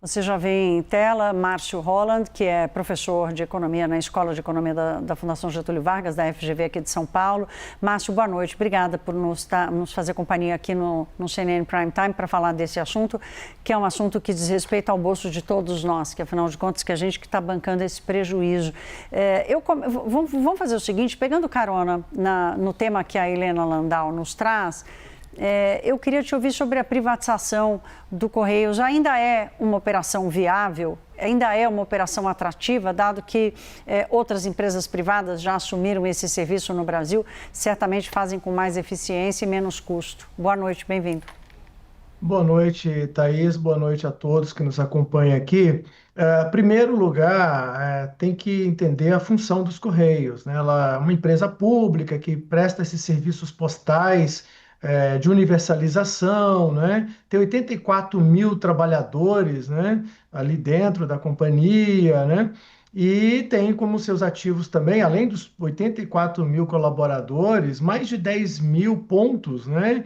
Você já vê em tela Márcio Holland, que é professor de economia na Escola de Economia da Fundação Getúlio Vargas, da FGV aqui de São Paulo. Márcio, boa noite. Obrigada por nos fazer companhia aqui no CNN Prime Time para falar desse assunto, que é um assunto que diz respeito ao bolso de todos nós, que afinal de contas que a gente que está bancando esse prejuízo. Vamos fazer o seguinte, pegando carona no tema que a Helena Landau nos traz, eu queria te ouvir sobre a privatização do Correios. Ainda é uma operação viável? Ainda é uma operação atrativa, dado que outras empresas privadas já assumiram esse serviço no Brasil, certamente fazem com mais eficiência e menos custo. Boa noite, bem-vindo. Boa noite, Thaís. Boa noite a todos que nos acompanham aqui. Em primeiro lugar, tem que entender a função dos Correios, né? Ela é uma empresa pública que presta esses serviços postais de universalização, né? Tem 84 mil trabalhadores, né, ali dentro da companhia, né? E tem como seus ativos também, além dos 84 mil colaboradores, mais de 10 mil pontos, né,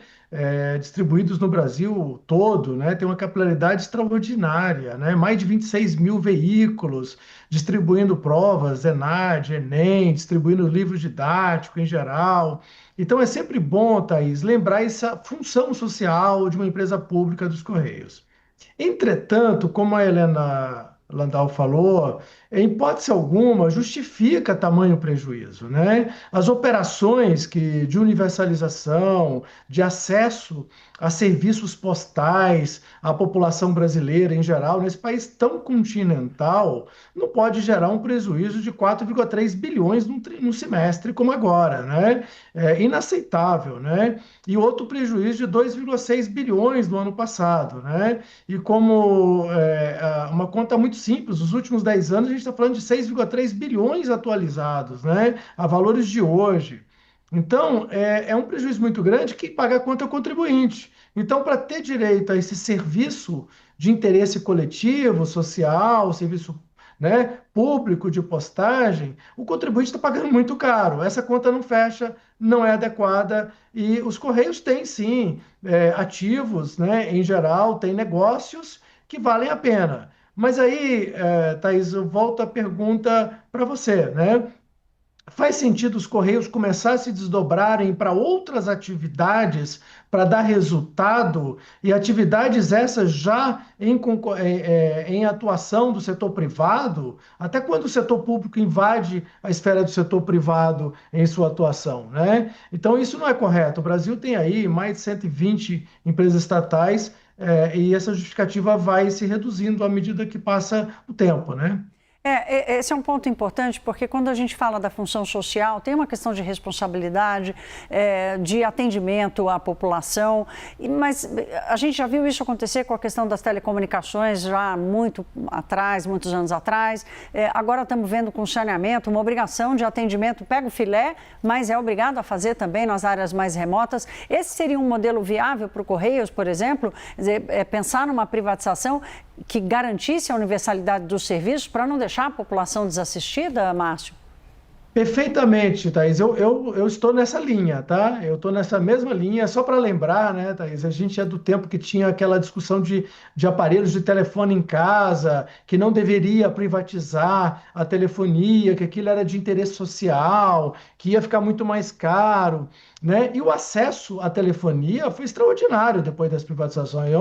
distribuídos no Brasil todo, né? Tem uma capilaridade extraordinária, né? Mais de 26 mil veículos distribuindo provas, ENAD, Enem, distribuindo livros didáticos em geral. Então é sempre bom, Thaís, lembrar essa função social de uma empresa pública dos Correios. Entretanto, como a Helena Landau falou, em hipótese alguma justifica tamanho prejuízo, né? As operações de universalização, de acesso a serviços postais à população brasileira em geral, nesse país tão continental, não pode gerar um prejuízo de 4,3 bilhões no semestre como agora, né? É inaceitável, né? E outro prejuízo de 2,6 bilhões no ano passado, né? E como uma conta muito simples, nos últimos 10 anos a gente está falando de 6,3 bilhões atualizados, né? A valores de hoje. Então, é um prejuízo muito grande que paga a conta é o contribuinte. Então, para ter direito a esse serviço de interesse coletivo, social, serviço, né, público de postagem, o contribuinte está pagando muito caro. Essa conta não fecha, não é adequada e os Correios têm sim ativos, né, em geral, têm negócios que valem a pena. Mas aí, Thaís, eu volto a pergunta para você, né? Faz sentido os Correios começar a se desdobrarem para outras atividades para dar resultado e atividades essas já em atuação do setor privado? Até quando o setor público invade a esfera do setor privado em sua atuação, né? Então isso não é correto. O Brasil tem aí mais de 120 empresas estatais e essa justificativa vai se reduzindo à medida que passa o tempo, né? Esse é um ponto importante, porque quando a gente fala da função social, tem uma questão de responsabilidade, de atendimento à população, mas a gente já viu isso acontecer com a questão das telecomunicações já muito atrás, muitos anos atrás. Agora estamos vendo com saneamento uma obrigação de atendimento, pega o filé, mas é obrigado a fazer também nas áreas mais remotas. Esse seria um modelo viável para o Correios, por exemplo, pensar numa privatização que garantisse a universalidade dos serviços para não deixar a população desassistida, Márcio? Perfeitamente, Thaís. Eu estou nessa linha, tá? Eu estou nessa mesma linha. Só para lembrar, né, Thaís? A gente é do tempo que tinha aquela discussão de aparelhos de telefone em casa, que não deveria privatizar a telefonia, que aquilo era de interesse social, que ia ficar muito mais caro, né? E o acesso à telefonia foi extraordinário depois das privatizações.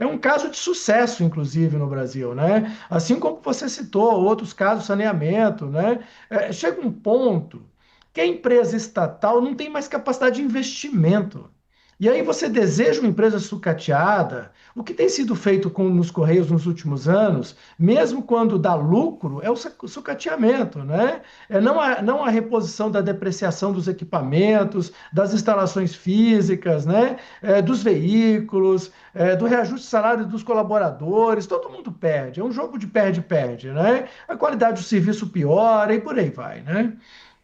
É um caso de sucesso, inclusive, no Brasil, né? Assim como você citou outros casos, saneamento, né? Chega um ponto que a empresa estatal não tem mais capacidade de investimento. E aí você deseja uma empresa sucateada. O que tem sido feito nos Correios nos últimos anos, mesmo quando dá lucro, é o sucateamento, né? Não a reposição da depreciação dos equipamentos, das instalações físicas, né? Dos veículos, do reajuste de salário dos colaboradores. Todo mundo perde. É um jogo de perde-perde, né? A qualidade do serviço piora e por aí vai, né?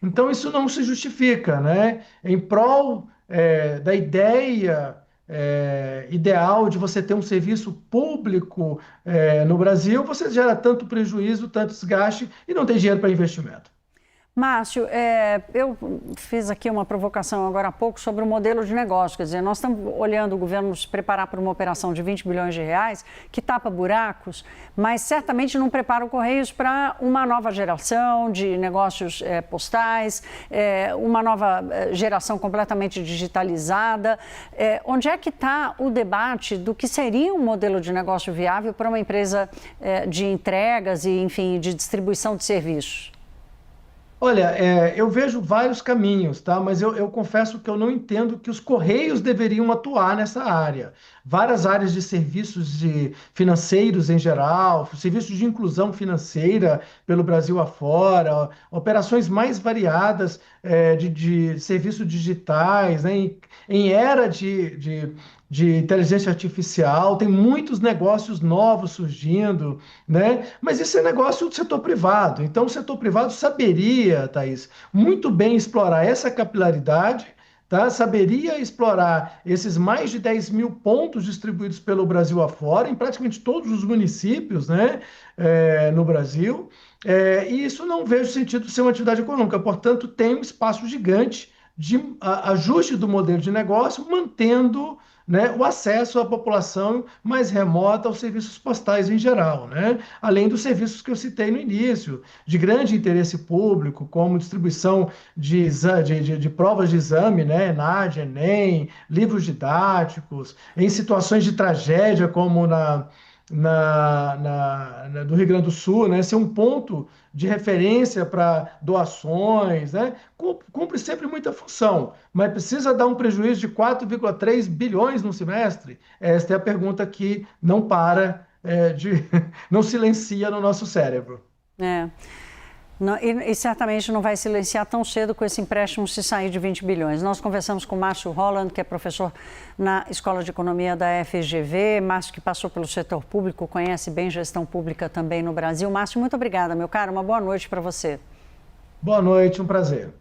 Então isso não se justifica, né? Em prol da ideia ideal de você ter um serviço público no Brasil, você gera tanto prejuízo, tanto desgaste e não tem dinheiro para investimento. Márcio, eu fiz aqui uma provocação agora há pouco sobre o modelo de negócio. Quer dizer, nós estamos olhando o governo se preparar para uma operação de 20 bilhões de reais, que tapa buracos, mas certamente não prepara o Correios para uma nova geração de negócios postais, uma nova geração completamente digitalizada. Onde é que está o debate do que seria um modelo de negócio viável para uma empresa de entregas e, enfim, de distribuição de serviços? Olha, eu vejo vários caminhos, tá? Mas eu confesso que eu não entendo que os Correios deveriam atuar nessa área. Várias áreas de serviços financeiros em geral, serviços de inclusão financeira pelo Brasil afora, operações mais variadas de serviços digitais, né? Em era de inteligência artificial, tem muitos negócios novos surgindo, né? Mas isso é negócio do setor privado. Então, o setor privado saberia, Thaís, muito bem explorar essa capilaridade, tá? Saberia explorar esses mais de 10 mil pontos distribuídos pelo Brasil afora, em praticamente todos os municípios, né? No Brasil. E isso não vejo sentido ser uma atividade econômica. Portanto, tem um espaço gigante de ajuste do modelo de negócio, mantendo, né, o acesso à população mais remota aos serviços postais em geral, né? Além dos serviços que eu citei no início, de grande interesse público, como distribuição de provas de exame, né, ENAD, Enem, livros didáticos, em situações de tragédia, como do Rio Grande do Sul, né, ser um ponto de referência para doações, né, cumpre sempre muita função, mas precisa dar um prejuízo de 4,3 bilhões no semestre? Esta é a pergunta que não não silencia no nosso cérebro. Não, e certamente não vai silenciar tão cedo com esse empréstimo se sair de 20 bilhões. Nós conversamos com o Márcio Holland, que é professor na Escola de Economia da FGV. Márcio, que passou pelo setor público, conhece bem gestão pública também no Brasil. Márcio, muito obrigada, meu caro. Uma boa noite para você. Boa noite, um prazer.